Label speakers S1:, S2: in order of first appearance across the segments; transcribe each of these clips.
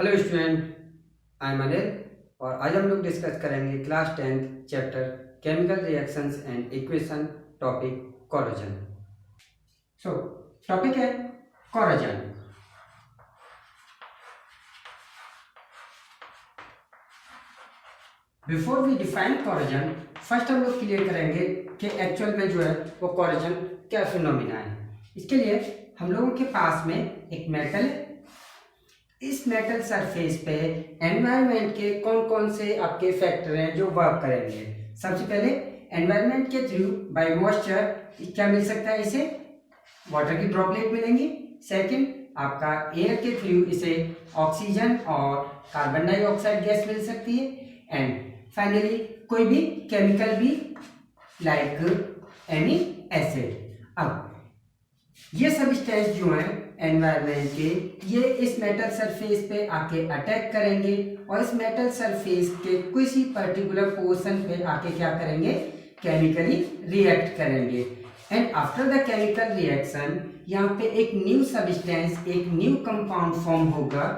S1: Hello student, I am Anil और आज हम लोग डिस्कस करेंगे class 10th chapter chemical reactions and equation topic corrosion. So topic है corrosion. Before we define corrosion, first हम लोग क्लियर करेंगे कि एक्चुअल में जो है वो कोरोजन क्या फिनोमिना है। इसके लिए हम लोगों के पास में एक मेटल है। इस मेटल सरफेस पे एनवायरनमेंट के कौन कौन से आपके फैक्टर हैं जो वर्क करेंगे। सबसे पहले एनवायरनमेंट के थ्रू बाय मॉइस्चर क्या मिल सकता है, इसे वाटर की ड्रॉपलेट मिलेंगी। सेकंड, आपका एयर के थ्रू इसे ऑक्सीजन और कार्बन डाइऑक्साइड गैस मिल सकती है। एंड फाइनली कोई भी केमिकल भी लाइक एनी एसिड। अब ये सब्सटेंस जो है एनवायरनमेंट के, ये इस मेटल सरफेस पे आके अटैक करेंगे और इस मेटल सरफेस के किसी पर्टिकुलर पोर्शन पे आके क्या करेंगे, केमिकली रिएक्ट करेंगे। And after the chemical reaction यहाँ पे एक न्यू सब्सटेंस, एक न्यू कंपाउंड फॉर्म होगा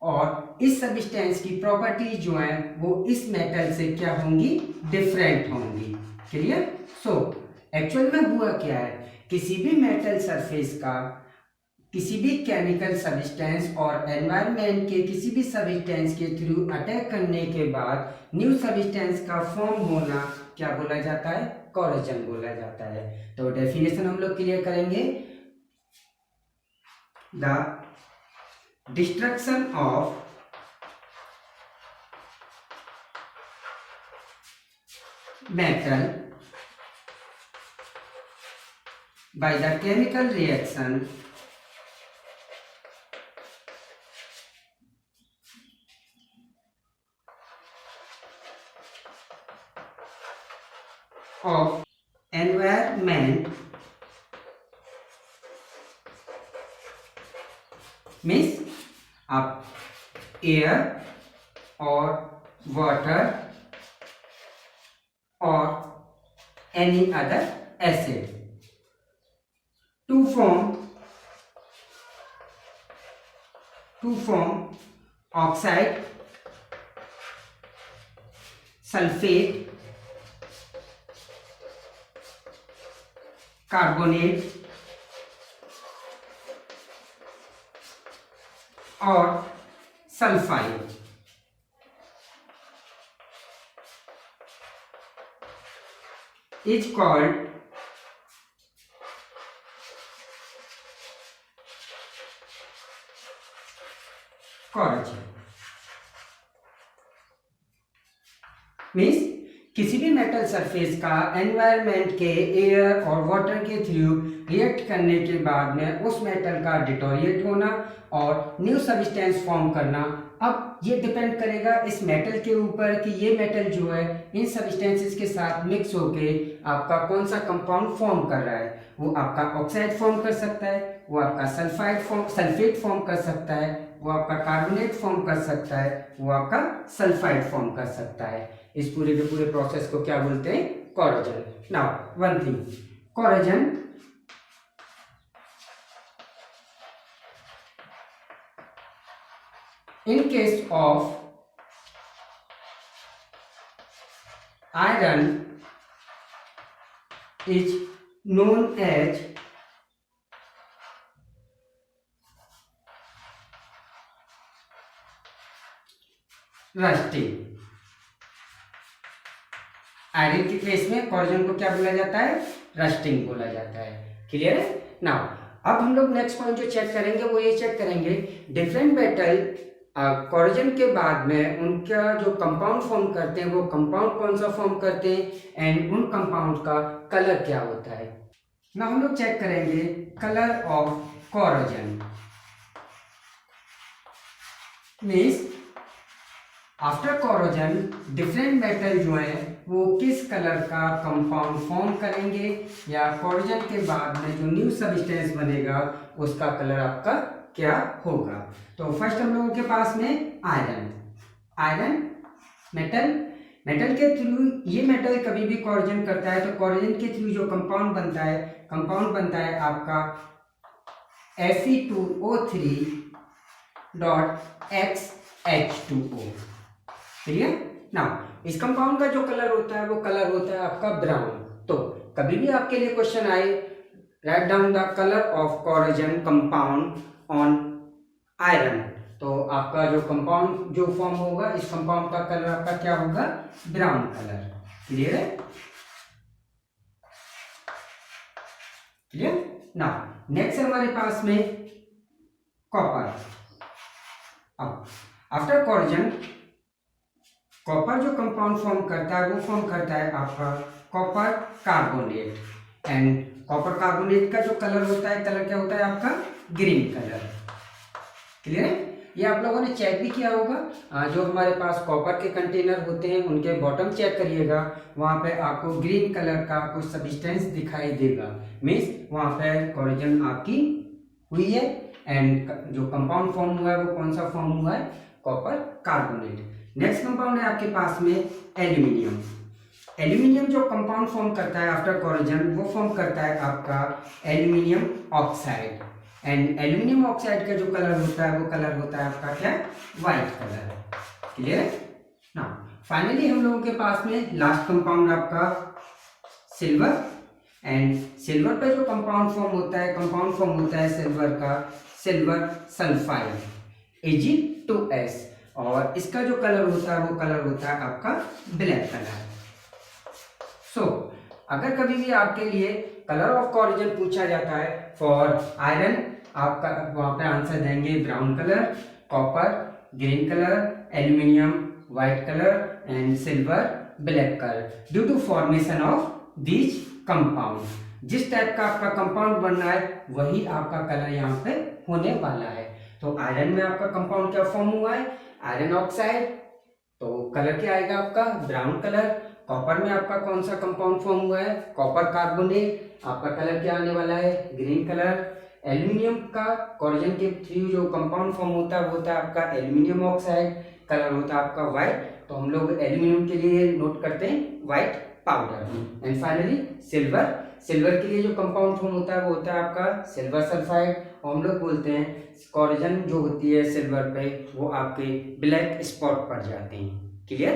S1: और इस सब्सटेंस की प्रॉपर्टीज जो है वो इस मेटल से क्या होंगी, डिफरेंट होंगी। क्लियर? सो एक्चुअल में हुआ क्या है, किसी भी मेटल सरफेस का किसी भी केमिकल सब्सटेंस और एनवायरनमेंट के किसी भी सब्सटेंस के थ्रू अटैक करने के बाद न्यू सब्सटेंस का फॉर्म होना क्या बोला जाता है, कोरोजन बोला जाता है। तो डेफिनेशन हम लोग क्लियर करेंगे। The destruction of metal by the chemical reaction of environment means आप एयर और वाटर और any other acid to form oxide, sulphate, carbonate और sulphide. Is called corrosion. Means किसी भी मेटल सरफेस का एनवायरनमेंट के एयर और वाटर के थ्रू रिएक्ट करने के बाद में उस मेटल का डिटोरिएट होना और न्यू सब्सटेंस फॉर्म करना। अब ये डिपेंड करेगा इस मेटल के ऊपर कि ये मेटल जो है इन सब्सटेंसेस के साथ मिक्स होके आपका कौन सा कंपाउंड फॉर्म कर रहा है। वो आपका ऑक्साइड फॉर्म कर सकता है, वो आपका सल्फेट फॉर्म कर सकता है, वो आपका कार्बोनेट फॉर्म कर सकता है, वो आपका सल्फाइड फॉर्म कर सकता है। इस पूरे के पूरे प्रोसेस को क्या बोलते हैं, corrosion. Now one thing, corrosion in case of iron is known as rusting. Iron के केस में कोरोजन को क्या बोला जाता है, रस्टिंग बोला जाता है। क्लियर है? नाउ अब हम लोग नेक्स्ट पॉइंट जो चेक करेंगे वो ये चेक करेंगे डिफरेंट मेटल कोरोजन के बाद में उनका जो कंपाउंड फॉर्म करते हैं वो कंपाउंड कौन सा फॉर्म करते हैं एंड उन कंपाउंड का कलर क्या होता है। ना हम लोग चेक करेंगे colour of corrosion. Means after corrosion different metal जो है वो किस कलर का कंपाउंड फॉर्म करेंगे या कोरोजन के बाद में जो न्यू सब्सटेंस बनेगा उसका कलर आपका क्या होगा। तो फर्स्ट हम लोगों के पास में आयरन मेटल मेटल के थ्रू, ये मेटल कभी भी कोरिजन करता है तो कोरिजन के थ्रू जो कंपाउंड बनता है आपका Fe2O3.XH2O। क्लियर। नाउ इस कंपाउंड का जो कलर होता है वो कलर होता है आपका ब्राउन। तो कभी भी आपके लिए क्वेश्चन आए, write down the colour of corrosion compound on iron, तो आपका जो कंपाउंड जो फॉर्म होगा, इस कंपाउंड का कलर आपका क्या होगा, ब्राउन कलर। क्लियर है। क्लियर। नाउ नेक्स्ट हमारे पास में कॉपर। अब आफ्टर कोरिजन कॉपर जो कंपाउंड फॉर्म करता है वो फॉर्म करता है आपका copper carbonate, and copper carbonate का जो कलर होता है, कलर क्या होता है आपका, ग्रीन कलर। क्लियर है। ये आप लोगों ने चेक भी किया होगा, जो हमारे पास कॉपर के कंटेनर होते हैं उनके बॉटम चेक करिएगा, वहां पे आपको ग्रीन कलर का कुछ सब्सटेंस दिखाई देगा, मीन्स वहां पे कोरिजन आपकी हुई है, एंड जो कंपाउंड फॉर्म हुआ है वो कौन सा फॉर्म हुआ है, कॉपर कार्बोनेट। नेक्स्ट कंपाउंड है आपके पास में एल्यूमिनियम। एल्यूमिनियम जो कंपाउंड फॉर्म करता है आफ्टर कोरिजन, वो फॉर्म करता है आपका aluminium oxide, and aluminium oxide का जो कलर होता है वो कलर होता है आपका क्या, white colour. Clear. Now finally हम लोगों के पास में लास्ट कंपाउंड आपका सिल्वर, एंड सिल्वर पे जो कंपाउंड फॉर्म होता है सिल्वर का, सिल्वर सल्फाइड Ag2S, और इसका जो कलर होता है वो कलर होता है आपका ब्लैक कलर। सो अगर कभी भी आपके लिए कलर ऑफ कोरिजन पूछा जाता है फॉर आयरन, आपका वहां पे आंसर देंगे brown colour, copper green colour, aluminium white colour, and silver black colour, due to formation of these compound. जिस टाइप का आपका कंपाउंड बन रहा है वही आपका कलर यहाँ पे होने वाला है। तो आयरन में आपका कंपाउंड क्या फॉर्म हुआ है, आयरन ऑक्साइड, तो कलर क्या आएगा आपका, ब्राउन कलर। कॉपर में आपका कौन सा कंपाउंड फॉर्म हुआ है, कॉपर कार्बोनेट, आपका कलर क्या आने वाला है, ग्रीन कलर। एल्यूमिनियम का कोरिजन के थ्रू जो कंपाउंड फॉर्म होता है वो होता है आपका एल्यूमिनियम ऑक्साइड, कलर होता है आपका व्हाइट, तो हम लोग एल्यूमिनियम के लिए नोट करते हैं white powder. And finally silver, silver के लिए जो कंपाउंड फॉर्म होता है वो होता है आपका सिल्वर सल्फाइड, और हम लोग बोलते हैं कोरिजन जो होती है सिल्वर पे वो आपके ब्लैक स्पॉट पड़ जाते हैं। क्लियर।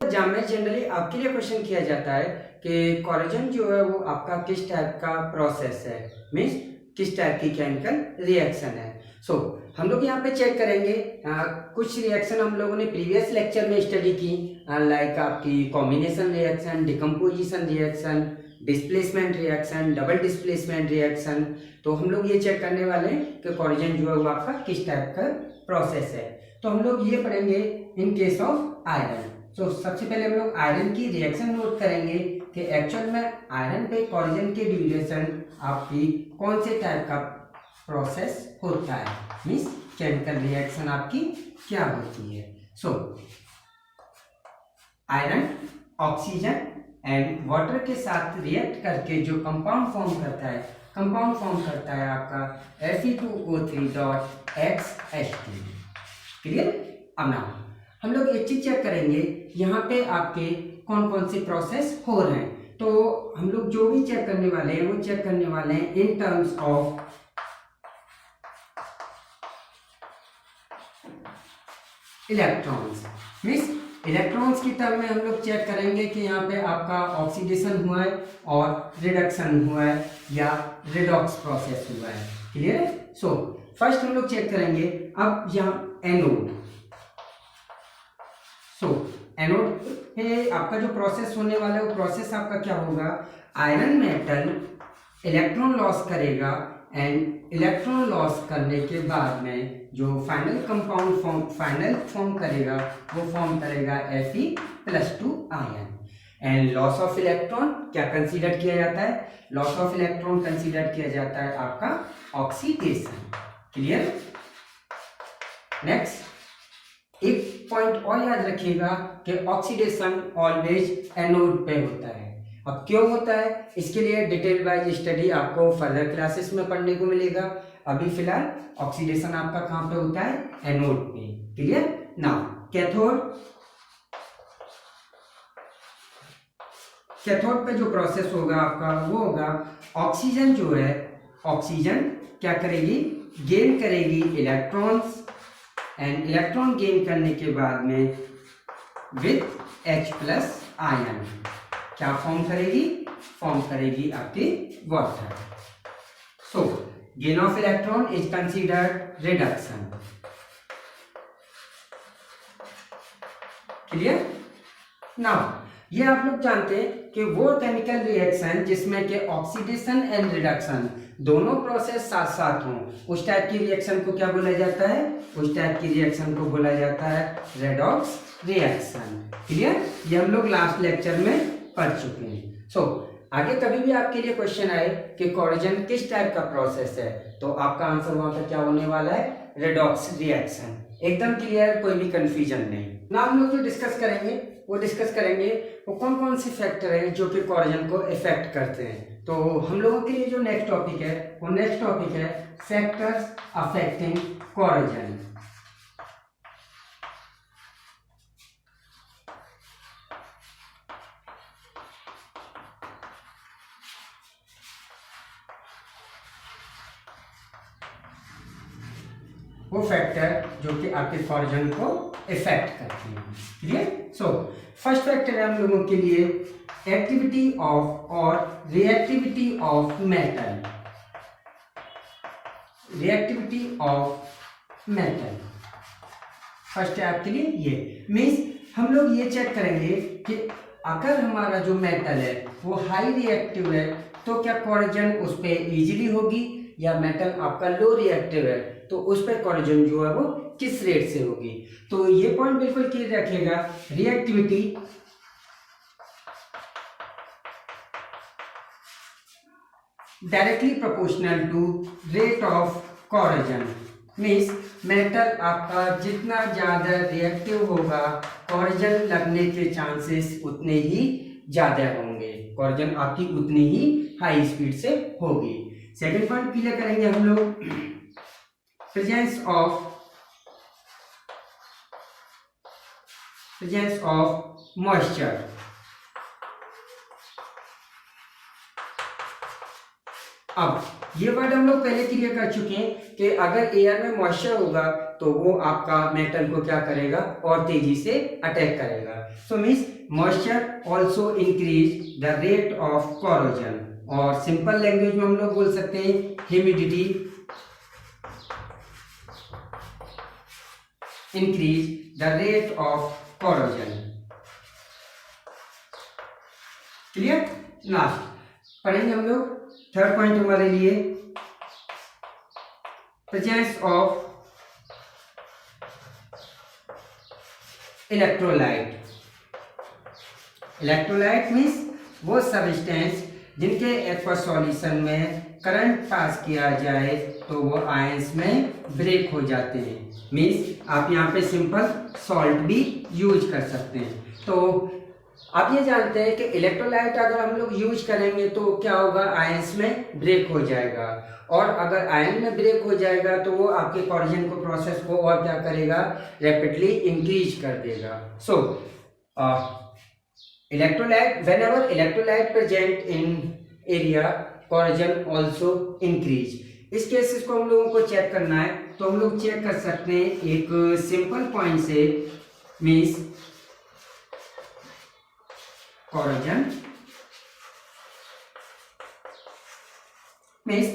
S1: एग्जाम में जनरली आपके लिए क्वेश्चन किया जाता है कि कोरिजन जो है वो आपका किस टाइप का प्रोसेस है, मीन्स किस टाइप की केमिकल रिएक्शन है। सो हम लोग यहाँ पे चेक करेंगे कुछ रिएक्शन हम लोगों ने प्रीवियस लेक्चर में स्टडी की, लाइक आपकी combination reaction, decomposition reaction, displacement reaction, double displacement reaction. तो हम लोग ये चेक करने वाले हैं कि कोरिजन जो है वो आपका किस टाइप का प्रोसेस है। तो हम लोग ये पढ़ेंगे इन केस ऑफ आयरन। तो सबसे पहले हम लोग आयरन की रिएक्शन नोट करेंगे कि एक्चुअल में आयरन पे कोरिजन के ड्यूरेशन आपकी कौन से टाइप का प्रोसेस होता है, मीन्स केमिकल रिएक्शन आपकी क्या होती है। So iron oxygen and water के साथ रिएक्ट करके जो कंपाउंड फॉर्म करता है आपका Fe2O3.XH2। क्लियर। अब ना हम लोग एक चीज चेक करेंगे, यहाँ पे आपके कौन कौन से प्रोसेस हो रहे हैं। तो हम लोग जो भी चेक करने वाले हैं वो चेक करने वाले हैं in terms of electrons, means electrons की टर्म में हम लोग चेक करेंगे कि यहाँ पे आपका ऑक्सीडेशन हुआ है और रिडक्शन हुआ है या रिडॉक्स प्रोसेस हुआ है। क्लियर है। सो फर्स्ट हम लोग चेक करेंगे अब यहाँ एनोड। सो एनोड पे आपका जो प्रोसेस होने वाला है वो प्रोसेस आपका क्या होगा, आयरन मेटल इलेक्ट्रॉन लॉस करेगा, एंड इलेक्ट्रॉन लॉस करने के बाद में जो फाइनल फॉर्म करेगा वो फॉर्म करेगा Fe+2 ion. And loss of electron क्या कंसीडर किया जाता है, लॉस ऑफ इलेक्ट्रॉन कंसीडर किया जाता है आपका ऑक्सीडेशन। क्लियर। नेक्स्ट एक पॉइंट और याद रखिएगा कि ऑक्सीडेशन ऑलवेज एनोड पे होता है। अब क्यों होता है इसके लिए डिटेल वाइज स्टडी आपको फर्दर क्लासेस में पढ़ने को मिलेगा। अभी फिलहाल ऑक्सीडेशन आपका कहां पे होता है, एनोड पे। क्लियर। नाउ कैथोड, कैथोड पे जो प्रोसेस होगा आपका वो होगा ऑक्सीजन जो है, ऑक्सीजन क्या करेगी, गेन करेगी इलेक्ट्रॉन्स, एंड इलेक्ट्रॉन गेन करने के बाद में विथ H+ आयन क्या फॉर्म करेगी आपकी water. So gain of electron is considered reduction. Clear? Now ये आप लोग जानते हैं कि वो केमिकल रिएक्शन जिसमें कि ऑक्सीडेशन एंड रिडक्शन दोनों प्रोसेस साथ साथ हों, उस टाइप की रिएक्शन को क्या बोला जाता है, उस टाइप की रिएक्शन को बोला जाता है रेडॉक्स रिएक्शन। क्लियर? ये हम लोग लास्ट लेक्चर में पढ़ चुके हैं। सो आगे कभी भी आपके लिए क्वेश्चन आए कि कोरोजन किस टाइप का प्रोसेस है, तो आपका आंसर वहां पर क्या होने वाला है, रेडॉक्स रिएक्शन। एकदम क्लियर, कोई भी कंफ्यूजन नहीं। ना हम लोग जो डिस्कस करेंगे वो कौन कौन से फैक्टर हैं जो कि कोरोजन को इफेक्ट करते हैं। तो हम लोगों के लिए जो नेक्स्ट टॉपिक है फैक्टर्स अफेक्टिंग कोरोजन। वो फैक्टर जो कि आपके कोरोजन को इफेक्ट करते हैं। क्लियर? सो फर्स्ट फैक्टर है हम लोगों के लिए एक्टिविटी ऑफ और reactivity of metal. Reactivity of metal first है आपके लिए। ये मीन्स हम लोग ये चेक करेंगे कि अगर हमारा जो मेटल है वो हाई रिएक्टिव है तो क्या कोरोजन उस पर इजीली होगी, या मेटल आपका लो रिएक्टिव है तो उस पर कोरोजन जो है वो किस रेट से होगी। तो ये पॉइंट बिल्कुल क्लियर रखिएगा, reactivity directly proportional to rate of corrosion. Means metal आपका जितना ज्यादा रिएक्टिव होगा कोरोजन लगने के चांसेस उतने ही ज्यादा होंगे, कोरोजन आपकी उतनी ही हाई स्पीड से होगी। सेकंड पॉइंट क्लियर करेंगे हम लोग, प्रेजेंस ऑफ मॉइस्चर। अब ये वर्ड हम लोग पहले क्लियर कर चुके हैं कि अगर एयर में मॉइस्चर होगा तो वो आपका मेटल को क्या करेगा और तेजी से अटैक करेगा। So means moisture also increase the rate of corrosion, और सिंपल लैंग्वेज में हम लोग बोल सकते हैं humidity increase the rate of corrosion. Clear? Last पढ़ेंगे हम लोग थर्ड पॉइंट हमारे लिए presence of electrolyte. Electrolyte means वो सब्सटेंस जिनके एक्वस सॉल्यूशन में करंट पास किया जाए तो वो आयंस में ब्रेक हो जाते हैं। मीन्स आप यहाँ पे सिंपल सॉल्ट भी यूज कर सकते हैं। तो आप ये जानते हैं कि इलेक्ट्रोलाइट अगर हम लोग यूज करेंगे तो क्या होगा, आयंस में ब्रेक हो जाएगा, और अगर आयन में ब्रेक हो जाएगा तो वो आपके कोरोजन को प्रोसेस को और क्या करेगा, रैपिडली इंक्रीज कर देगा। So electrolyte, whenever electrolyte present in area corrosion also increase। इस केसेस को हम लोगों को चेक करना है तो हम लोग चेक कर सकते हैं एक सिंपल पॉइंट से, मीन्स कोरोजन मीन्स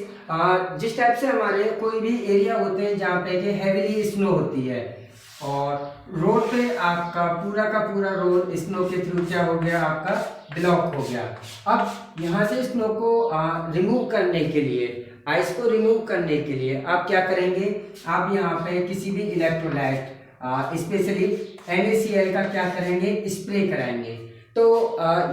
S1: जिस टाइप से हमारे कोई भी एरिया होते हैं जहाँ पे कि हैवीली स्नो होती है और रोड पे आपका पूरा का पूरा रोड स्नो के थ्रू क्या हो गया, आपका ब्लॉक हो गया। अब यहाँ से स्नो को रिमूव करने के लिए, आइस को रिमूव करने के लिए आप क्या करेंगे, आप यहाँ पे किसी भी इलेक्ट्रोलाइट स्पेशली NaCl का क्या करेंगे, स्प्रे कराएंगे। तो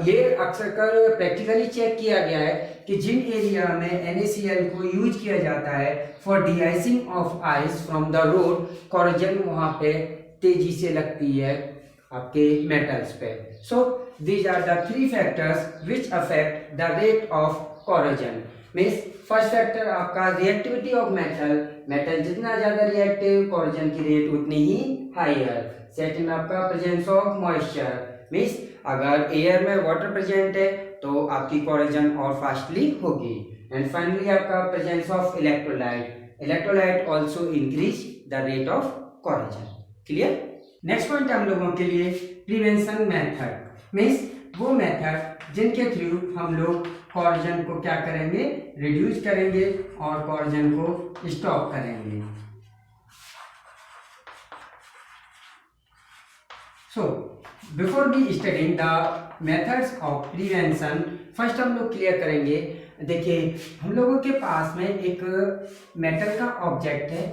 S1: ये अक्सर कर प्रैक्टिकली चेक किया गया है कि जिन एरिया में NaCl को यूज किया जाता है for deicing of ice from the road, corrosion वहाँ पे तेजी से लगती है आपके मेटल्स पे। So these are the three factors which affect the rate of corrosion. Means first factor आपका रिएक्टिविटी ऑफ मेटल, मेटल जितना ज्यादा रिएक्टिव कोरोजन की रेट उतनी ही हायर। सेकंड आपका प्रेजेंस ऑफ मॉइस्चर, मीन्स अगर एयर में वाटर प्रेजेंट है तो आपकी कोरोजन और फास्टली होगी। एंड फाइनली आपका presence of electrolyte also increase the rate of corrosion. Clear. Next point हम लोगों के लिए प्रिवेंशन मेथड मीन्स वो मेथड जिनके थ्रू हम लोग कोरोजन को क्या करेंगे, रिड्यूस करेंगे और कोरोजन को स्टॉप करेंगे। So before be studying the methods of prevention, first हम लोग क्लियर करेंगे। देखिए हम लोगों के पास में एक मेटल का ऑब्जेक्ट है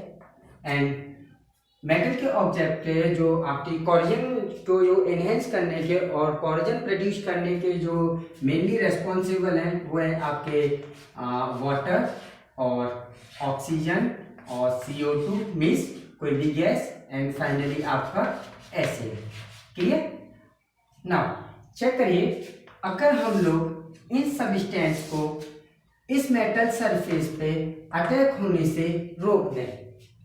S1: एंड मेटल के ऑब्जेक्ट के जो आपकी कोरोजन को जो एनहेंस करने के और कोरोजन प्रोड्यूस करने के जो मेनली रेस्पॉन्सिबल हैं वो है आपके वाटर और ऑक्सीजन और CO2 मीन्स कोई भी गैस एंड फाइनली आपका एसिड। क्लियर। नाउ चेक करिए, अगर हम लोग इन सब्सटेंस को इस मेटल सरफेस पे अटैक होने से रोक दें,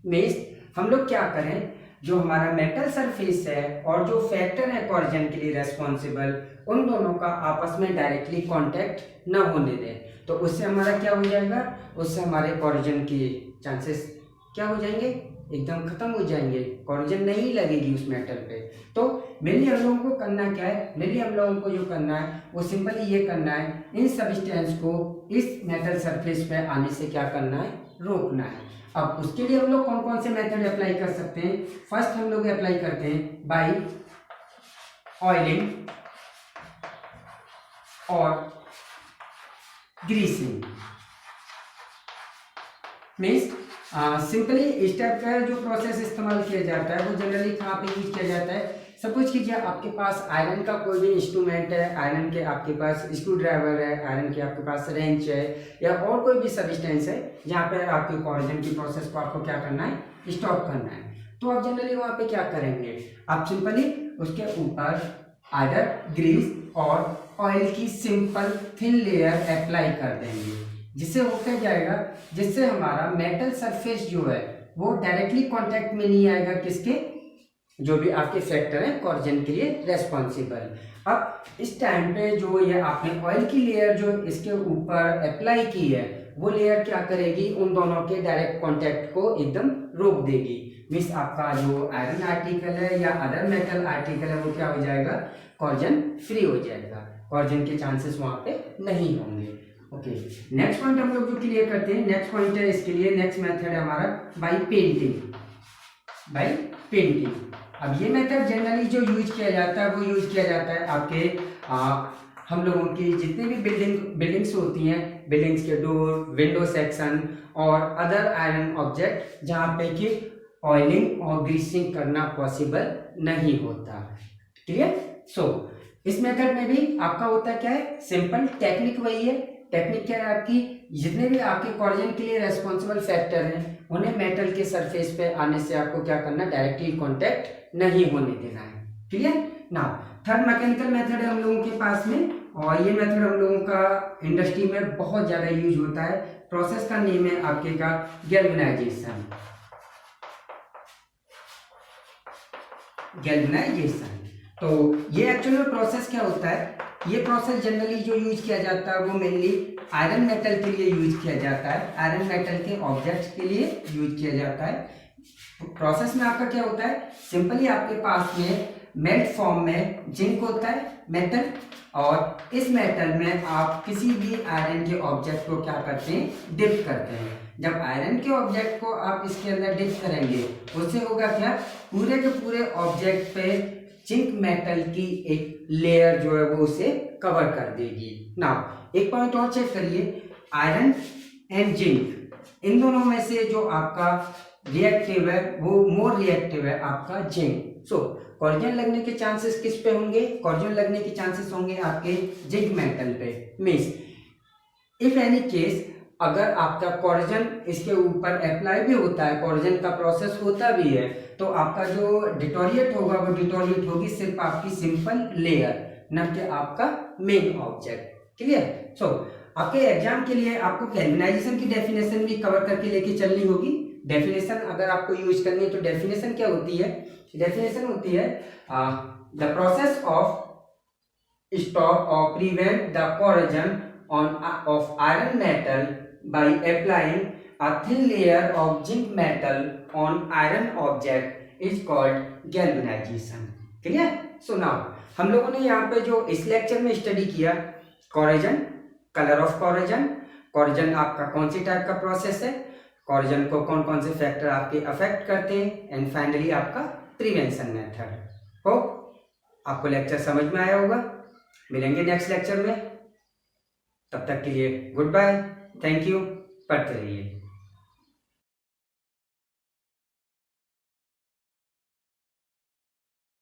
S1: मीन्स हम लोग क्या करें, जो हमारा मेटल सरफेस है और जो फैक्टर है कोरोजन के लिए रेस्पॉन्सिबल, उन दोनों का आपस में डायरेक्टली कांटेक्ट न होने दें, तो उससे हमारा क्या हो जाएगा, उससे हमारे कोरोजन के चांसेस क्या हो जाएंगे, एकदम खत्म हो जाएंगे, कोरोजन नहीं लगेगी उस मेटल पे। तो मेनली हम लोगों को करना क्या है, मेनली हम लोगों को जो करना है वो सिंपली ये करना है, इन सब्सटेंस को इस मेटल सरफेस पे आने से क्या करना है, रोकना है। अब उसके लिए हम लोग कौन कौन से मेथड अप्लाई कर सकते हैं। फर्स्ट हम लोग अप्लाई करते हैं बाय ऑयलिंग और ग्रीसिंग। मीन्स सिंपली स्टेप का जो प्रोसेस इस्तेमाल किया जाता है वो जनरली कहाँ पे यूज किया जाता है। सपोज कीजिए आपके पास आयरन का कोई भी इंस्ट्रूमेंट है, आयरन के आपके पास स्क्रू ड्राइवर है, आयरन के आपके पास रेंच है या और कोई भी सब्सटेंस है जहाँ पे आपके कोरोजन की प्रोसेस को आपको क्या करना है, स्टॉप करना है। तो आप जनरली वहाँ पे क्या करेंगे, आप सिंपली उसके ऊपर आइदर ग्रीस और ऑयल की सिंपल थिन लेयर अप्लाई कर देंगे, जिससे हो क्या जाएगा, जिससे हमारा मेटल सरफेस जो है वो डायरेक्टली कांटेक्ट में नहीं आएगा किसके, जो भी आपके फैक्टर हैं कोरोजन के लिए रेस्पॉन्सिबल। अब इस टाइम पे जो ये आपने ऑयल की लेयर जो इसके ऊपर अप्लाई की है वो लेयर क्या करेगी, उन दोनों के डायरेक्ट कांटेक्ट को एकदम रोक देगी। मीन्स आपका जो आयरन आर्टिकल है या अदर मेटल आर्टिकल है वो क्या हो जाएगा, कोरोजन फ्री हो जाएगा, कोरोजन के चांसेस वहाँ पे नहीं होंगे। ओके, नेक्स्ट पॉइंट हम लोग जो क्लियर करते हैं, नेक्स्ट पॉइंट है इसके लिए, नेक्स्ट मेथड है हमारा बाय पेंटिंग। बाय पेंटिंग, अब ये मेथड जनरली जो यूज किया जाता है वो यूज किया जाता है आपके हम लोगों की जितनी भी बिल्डिंग्स होती हैं, बिल्डिंग्स के डोर, विंडो सेक्शन और अदर आयरन ऑब्जेक्ट जहाँ पे कि ऑयलिंग और ग्रीसिंग करना पॉसिबल नहीं होता। क्लियर। सो इस मेथड में भी आपका होता क्या है, सिंपल टेक्निक वही है। टेक्निक क्या है आपकी, जितने भी आपके कोरोजन के लिए रेस्पॉन्सिबल फैक्टर हैं उन्हें मेटल के सरफेस पे आने से आपको क्या करना, डायरेक्टली कांटेक्ट नहीं होने देना है। Clear. Now third mechanical method है हम लोगों के पास में, और ये मेथड हम लोगों का इंडस्ट्री में बहुत ज्यादा यूज होता है। प्रोसेस का नेम है आपके का गैल्वेनाइजेशन। गैल्वेनाइजेशन, तो ये एक्चुअल में प्रोसेस क्या होता है, ये प्रोसेस जनरली जो यूज किया जाता है वो मेनली आयरन मेटल के लिए यूज किया जाता है, आयरन मेटल के ऑब्जेक्ट्स के लिए यूज किया जाता है। प्रोसेस में आपका क्या होता है, सिंपली आपके पास में मेल्ट फॉर्म में जिंक होता है मेटल, और इस मेटल में आप किसी भी आयरन के ऑब्जेक्ट को क्या करते हैं, डिप करते हैं। जब आयरन के ऑब्जेक्ट को आप इसके अंदर डिप करेंगे उससे होगा क्या, पूरे के पूरे ऑब्जेक्ट पे जिंक मेटल की एक लेयर जो है वो उसे कवर कर देगी। नाउ एक पॉइंट और चेक करिए, आयरन एंड जिंक इन दोनों में से जो आपका रिएक्टिव है वो मोर रिएक्टिव है आपका जिंक। सो कोरोजन लगने के चांसेस किस पे होंगे, कोरोजन लगने के चांसेस होंगे आपके जिंक मेटल पे। मीन्स इफ एनी केस अगर आपका कोरोजन इसके ऊपर अप्लाई भी होता है, कोरोजन का प्रोसेस होता भी है, तो आपका जो डिटोरिएट होगा वो डिटोरिएट होगी सिर्फ आपकी सिंपल लेयर, न कि आपका मेन ऑब्जेक्ट। क्लियर। सो आपके एग्जाम के लिए आपको गैल्वेनाइजेशन की डेफिनेशन भी कवर करके लेके चलनी होगी। डेफिनेशन अगर आपको यूज करनी है तो डेफिनेशन क्या होती है, डेफिनेशन होती है the process of stop or prevent the corrosion of iron metal by applying a thin layer of zinc metal on iron object is called galvanization. Clear? So now हम लोगों ने यहाँ पे जो इस लेक्चर में स्टडी किया corrosion, colour of corrosion, corrosion आपका कौन सी टाइप का प्रोसेस है, कोरोजन को कौन कौन से फैक्टर आपके अफेक्ट करते हैं, एंड फाइनली आपका प्रिवेंशन मेथड। होप आपको लेक्चर समझ में आया होगा। मिलेंगे नेक्स्ट लेक्चर में, तब तक के लिए गुड बाय, थैंक यू, पढ़ते रहिए।